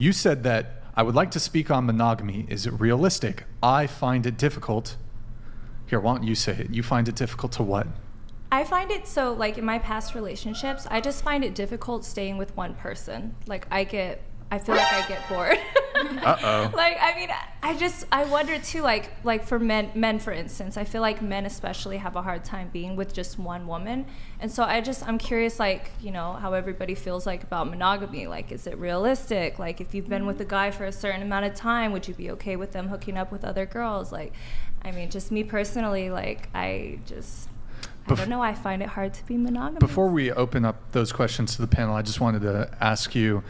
You said that I would like to speak on monogamy. Is it realistic? I find it difficult. Here, why don't you say it? You find it difficult to what? I find it so, like, in my past relationships, I just find it difficult staying with one person. Like, I feel like I get bored. Uh-oh. Like, I mean, I wonder too, like for men, for instance, I feel like men especially have a hard time being with just one woman. And so I'm curious, like, you know, how everybody feels like about monogamy. Like, is it realistic? Like, if you've been with a guy for a certain amount of time, would you be okay with them hooking up with other girls? Like, I mean, just me personally, like, I don't know. I find it hard to be monogamous. Before we open up those questions to the panel, I just wanted to ask you,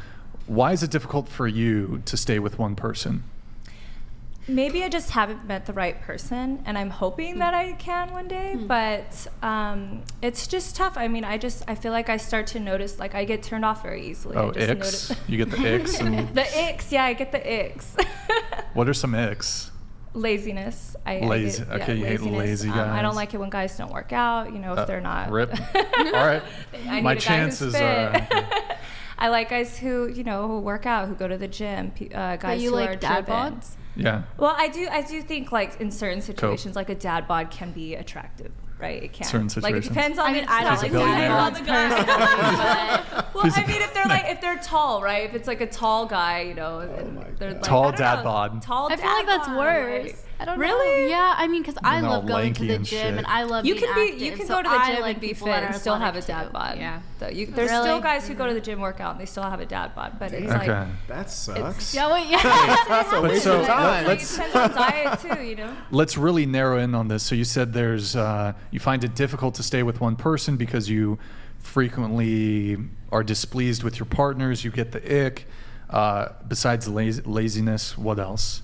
why is it difficult for you to stay with one person? Maybe I just haven't met the right person, and I'm hoping that I can one day, but it's just tough. I mean, I feel like I start to notice, like, I get turned off very easily. Oh, icks? You get the icks? The icks, yeah, I get the icks. What are some icks? Laziness. Lazy. Okay, you hate lazy guys. I don't like it when guys don't work out, you know, if they're not. Rip. All right. My chances are... I like guys who, you know, who work out, who go to the gym, guys who like are dad driven. bods? Yeah. Well, I do think, like, in certain situations, like, a dad bod can be attractive, right? It can. Certain situations. Like, it depends on I mean, I don't like dad bods personally, well, I mean, if they're tall, right? If it's like a tall guy, you know, and they're like, tall I don't dad know, bod. Tall I dad feel like that's bod, worse. like, I don't really? know. Yeah, I mean, because I They're love all going to lanky the and gym shit. and I love You being can active. go So to the I gym like and be people fit that and are still have a athletic dad too. bod. Yeah. There's still guys who go to the gym, work out, and they still have a dad bod, but it's Okay. like That sucks. Yeah, wait, yeah. That's a waste so of time. it depends on diet too, you know. Let's really narrow in on this. So you said you find it difficult to stay with one person because you frequently are displeased with your partners. You get the ick. Besides laziness, what else?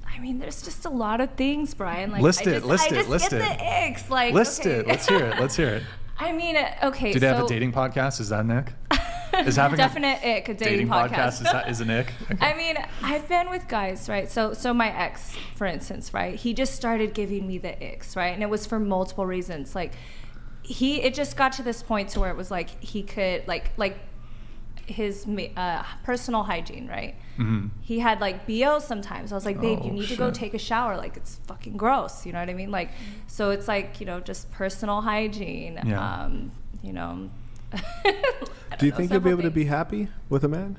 I mean, there's just a lot of things, Brian. Like, List I it. just List get it. the icks. Like, List okay. it. Let's hear it. Let's hear it. I mean, okay. Do they have a dating podcast? Is that an ick? Is having definite ick, a dating podcast. is an ick? Okay. I mean, I've been with guys, right? So my ex, for instance, right? He just started giving me the icks, right? And it was for multiple reasons. Like, it just got to this point to where it was like he could like his personal hygiene, right? Mm-hmm. He had like BO sometimes. I was like, babe, you need to go shit. take a shower. Like, it's fucking gross. You know what I mean? Like, so it's like, you know, just personal hygiene. Yeah. You know. Do you think you'll be able to be happy with a man?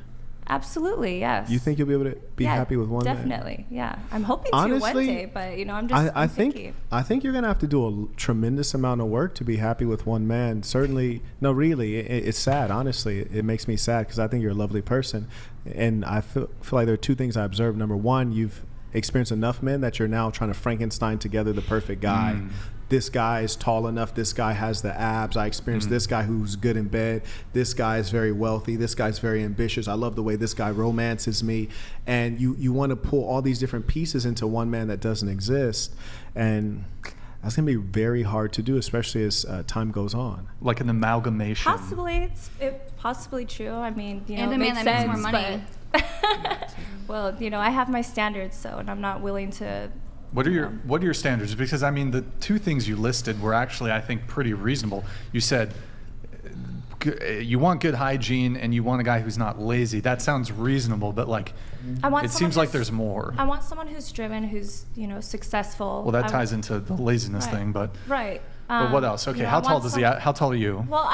Absolutely, yes. You think you'll be able to be happy with one man? Definitely, yeah. I'm hoping to Honestly, one day, but, you know, I'm picky. I think you're gonna have to do a tremendous amount of work to be happy with one man. Certainly, no, really, it's sad. Honestly, it makes me sad because I think you're a lovely person, and I feel like there are two things I observed. Number one, you've experienced enough men that you're now trying to Frankenstein together the perfect guy. This guy is tall enough. This guy has the abs. I experienced this guy who's good in bed. This guy is very wealthy. This guy's very ambitious. I love the way this guy romances me. And you want to pull all these different pieces into one man that doesn't exist. And that's going to be very hard to do, especially as time goes on. Like an amalgamation. Possibly, it's possibly true. I mean, you know, And a it man makes that makes sense, more money. but well, you know, I have my standards, and I'm not willing to. What are your standards? Because I mean, the two things you listed were actually, I think, pretty reasonable. You said you want good hygiene and you want a guy who's not lazy. That sounds reasonable, but like, it seems like there's more. I want someone who's driven, who's, you know, successful. Well, that ties into the laziness thing, but right. But what else? Okay, you know, how tall are you? Well,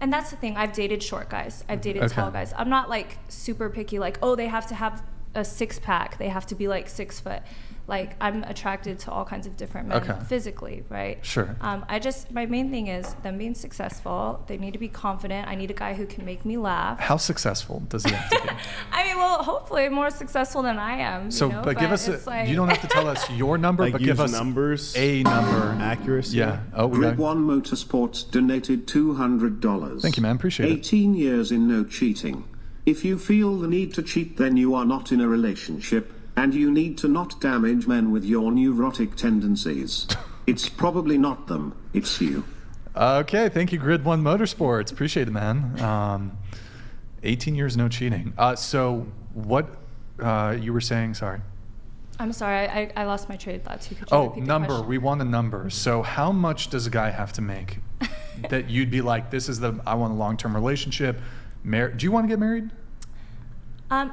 and that's the thing. I've dated short guys. I've dated tall guys. I'm not like super picky. Like, oh, they have to have a 6-pack. They have to be like 6 foot. Like, I'm attracted to all kinds of different men physically, right? Sure. My main thing is them being successful. They need to be confident. I need a guy who can make me laugh. How successful does he have to be? I mean, well, hopefully more successful than I am. So, you know? but give us you don't have to tell us your number, Like, but use give us numbers, a number. accuracy. Yeah. Oh, we Grid got 1 Motorsports donated $200. Thank you, man. Appreciate it. 18 years in no cheating. If you feel the need to cheat, then you are not in a relationship, and you need to not damage men with your neurotic tendencies. It's probably not them, it's you. Okay, thank you, Grid 1 Motorsports. Appreciate it, man. 18 years, no cheating. So what you were saying, sorry. I'm sorry, I lost my train of thought too. Could you repeat the number. question? We want a number. So how much does a guy have to make that you'd be like, I want a long-term relationship. Do you want to get married?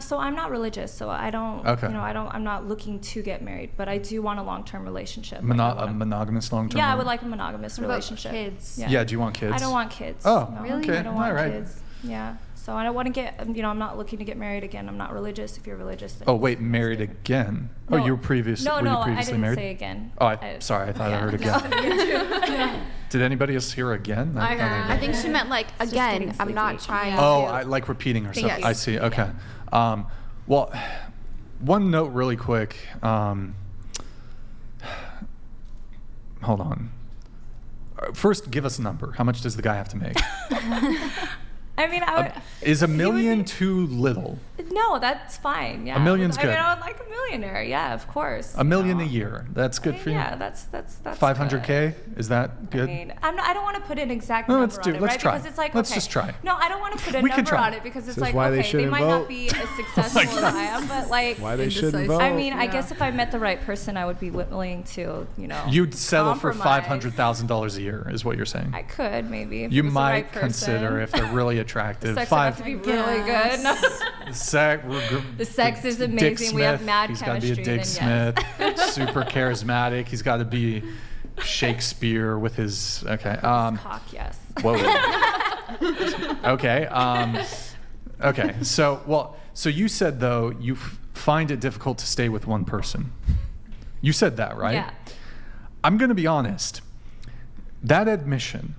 So I'm not religious, so I don't. Okay. I'm not looking to get married, but I do want a long-term relationship. A monogamous long-term? Yeah, I would like a monogamous What about relationship. kids? Yeah, do you want kids? I don't want kids. Oh, no. okay. I don't want All right. kids. Yeah. So I don't want to get. I'm not looking to get married again. I'm not religious. If you're religious. Then Oh, wait, married again? No. Oh, you were previously No, were you I previously didn't married? say again. Oh, sorry, I thought I heard again. No. Did anybody else hear again? I thought heard. did. I think she meant like just again. getting I'm not sleepy. trying. Oh, to. I like repeating herself. Yes. I see. Okay. Well, one note really quick. Hold on. First, give us a number. How much does the guy have to make? I mean, I would. Is $1 he would million be- too little? No, that's fine. Yeah. $1 million's I mean, good. I would like a millionaire. Yeah, of course. $1 million a you know. year. That's good for you. Yeah, that's 500K. good. Is that good? I mean, I don't want to put an exact No, number let's on do- it, let's right? try. Because it's like, Let's okay. just try. No, I don't want to put a We can number try. on it because it's This is like, why they okay, they shouldn't might vote. not be as successful as I am, but like, Why they shouldn't Indecisive. vote? I mean, I Yeah. guess if I met the right person, I would be willing to, You'd settle for compromise. $500,000 a year, is what you're saying. I could maybe. If You it was the might right person. consider if they're really attractive. Sex would have to be really good. No. The sex is amazing. Dick We have Smith, mad he's got to be a chemistry, Dick then Smith. yes. Super charismatic. He's got to be Shakespeare with his. Okay. Cock, yes. Whoa. Okay. Okay. So you said though you find it difficult to stay with one person. You said that, right? Yeah. I'm going to be honest. That admission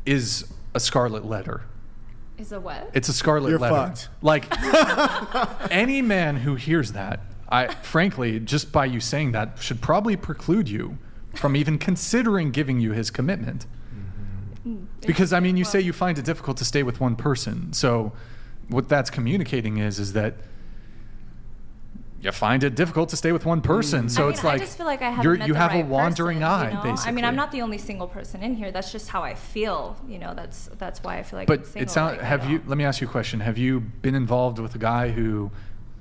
is a scarlet letter. Is a what? It's a scarlet You're letter. fucked. Like any man who hears that, frankly, just by you saying that, should probably preclude you from even considering giving you his commitment. Because I mean, you say you find it difficult to stay with one person. So what that's communicating is that you find it difficult to stay with one person. So I mean, it's like I just feel like I haven't met you the have right a wandering person, eye, you know? basically. I mean, I'm not the only single person in here. That's just how I feel. You know, that's why I feel like. But I'm single. it sounds. Like, I Have you? don't- Let me ask you a question. Have you been involved with a guy who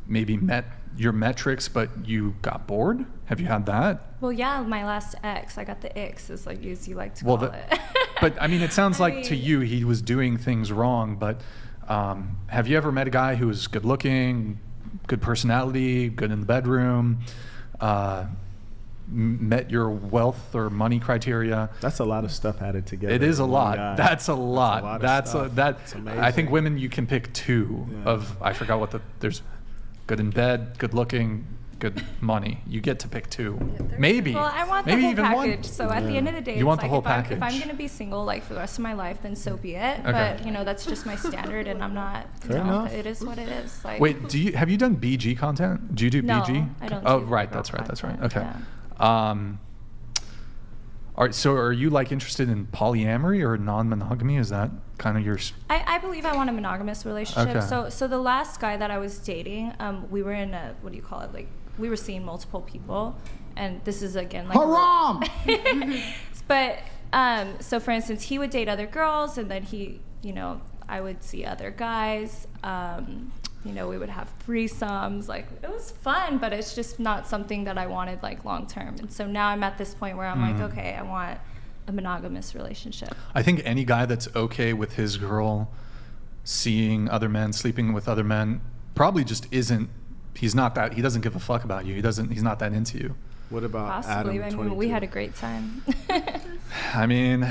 maybe met your metrics, but you got bored? Have you had that? Well, yeah, my last ex. I got the X, as like as you like to Well, call it. But I mean, it sounds I like to mean- you he was doing things wrong. But have you ever met a guy who was good looking, good personality, good in the bedroom, met your wealth or money criteria? That's a lot of stuff added together. It is a in one lot. guy. That's a lot. of That's stuff. that. It's I think amazing. women, you can pick two Yeah. of. I forgot what there's good in bed, good looking, good money. You get to pick two, maybe. Well, I want the maybe whole even package. one. So at the end of the day, You it's want the like whole if I'm package. gonna be single like for the rest of my life, then so be it. Okay. But you know, that's just my standard, and I'm not. Fair you know, enough. It is what it is. Like. Wait, have you done BG content? Do you do No, BG? I don't Oh, do right. girl That's right. That's right. content, Okay. So are you like interested in polyamory or non-monogamy? Is that kind of your? I believe I want a monogamous relationship. Okay. So the last guy that I was dating, we were in a, what do you call it? Like we were seeing multiple people, and this is again like Haram! But so for instance, he would date other girls, and then I would see other guys. We would have threesomes. Like it was fun, but it's just not something that I wanted like long term. And so now I'm at this point where I'm like, okay, I want a monogamous relationship. I think any guy that's okay with his girl seeing other men, sleeping with other men, probably just isn't. He's not that. He doesn't give a fuck about you. He's not that into you. What about Possibly. Adam? I mean, we 22? had a great time. I mean,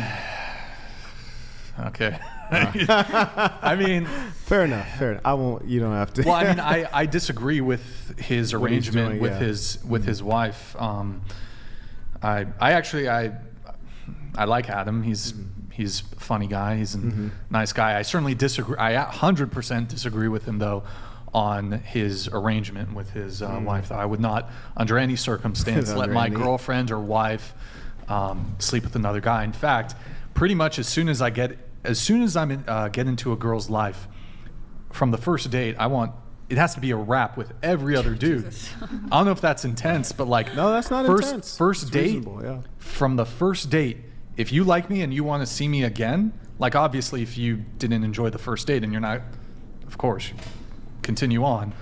okay. I mean, Fair enough. Fair enough. I won't. You don't have to. well, I mean, I disagree with his What he's arrangement doing, with yeah. his wife. I actually like Adam. He's a funny guy. He's a nice guy. I certainly disagree. I 100% disagree with him though on his arrangement with his wife. I would not, under any circumstance, let Under my any. girlfriend or wife sleep with another guy. In fact, pretty much as soon as I get into a girl's life, from the first date, it has to be a wrap with every other dude. I don't know if that's intense, but like No, that's not intense. First It's date, reasonable, yeah. from the first date, if you like me and you want to see me again, like obviously if you didn't enjoy the first date and you're not, of course, continue on.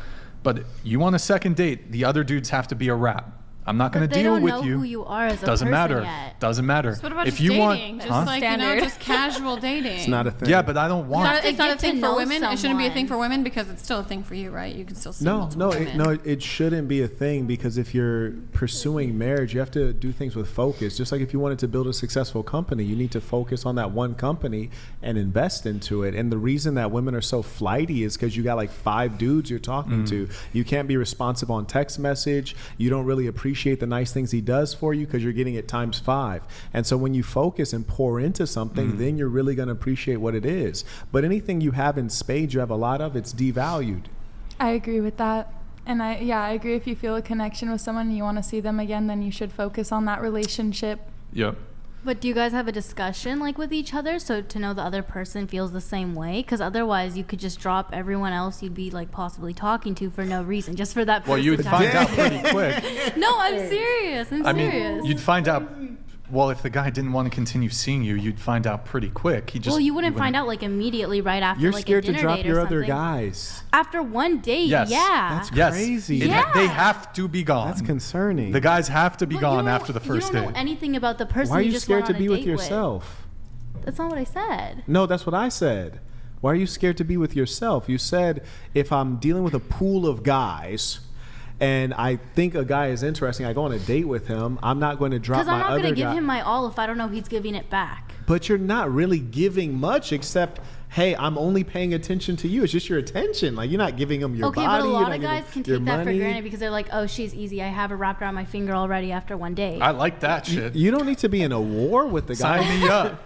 But you want a second date, the other dudes have to be a wrap. I'm not going But to they deal don't with know you. who you are as a Doesn't person matter. yet. Doesn't matter. So what about if just you dating? want, Just huh? like, Standard. just casual dating. It's not a thing. Yeah, but I don't want. It's not a get to thing for know women. It shouldn't be a thing for someone. women because it's still a thing for you, right? You can still see No, multiple women. it shouldn't be a thing, because if you're pursuing marriage, you have to do things with focus. Just like if you wanted to build a successful company, you need to focus on that one company and invest into it. And the reason that women are so flighty is because you got like 5 dudes you're talking to. You can't be responsive on text message. You don't really appreciate the nice things he does for you because you're getting it times 5. And so when you focus and pour into something, then you're really going to appreciate what it is. But anything you have in spades, you have a lot of, it's devalued. I agree with that. And I agree. If you feel a connection with someone and you want to see them again, then you should focus on that relationship. Yep. But do you guys have a discussion like with each other, so to know the other person feels the same way? Because otherwise you could just drop everyone else you'd be like possibly talking to for no reason, just for that person. Well, you'd to find talk out pretty quick. No, I'm serious. I'm I serious. mean, you'd find out. Well, if the guy didn't want to continue seeing you, you'd find out pretty quick. He just. Well, you wouldn't find out like immediately right after You're like scared a to dinner drop date your or other something. guys. After one date, Yes. yeah. That's Yes. crazy. Yeah. They have to be gone. That's concerning. The guys have to be But gone you after the first You don't date. know anything about the person Why are you you just scared went to on a be with date yourself? That's not what I said. No, that's what I said. Why are you scared to be with yourself? You said, if I'm dealing with a pool of guys and I think a guy is interesting, I go on a date with him, I'm not going to drop Because my I'm not other going to give guy. him my all if I don't know he's giving it back. But you're not really giving much except, hey, I'm only paying attention to you. It's just your attention. Like, you're not giving him your Okay, body. but a you're lot not of guys giving can your take that for money. granted because they're like, oh, she's easy. I have her wrapped around my finger already after one date. I like that shit. You don't need to be in a war with the guy. Sign me up.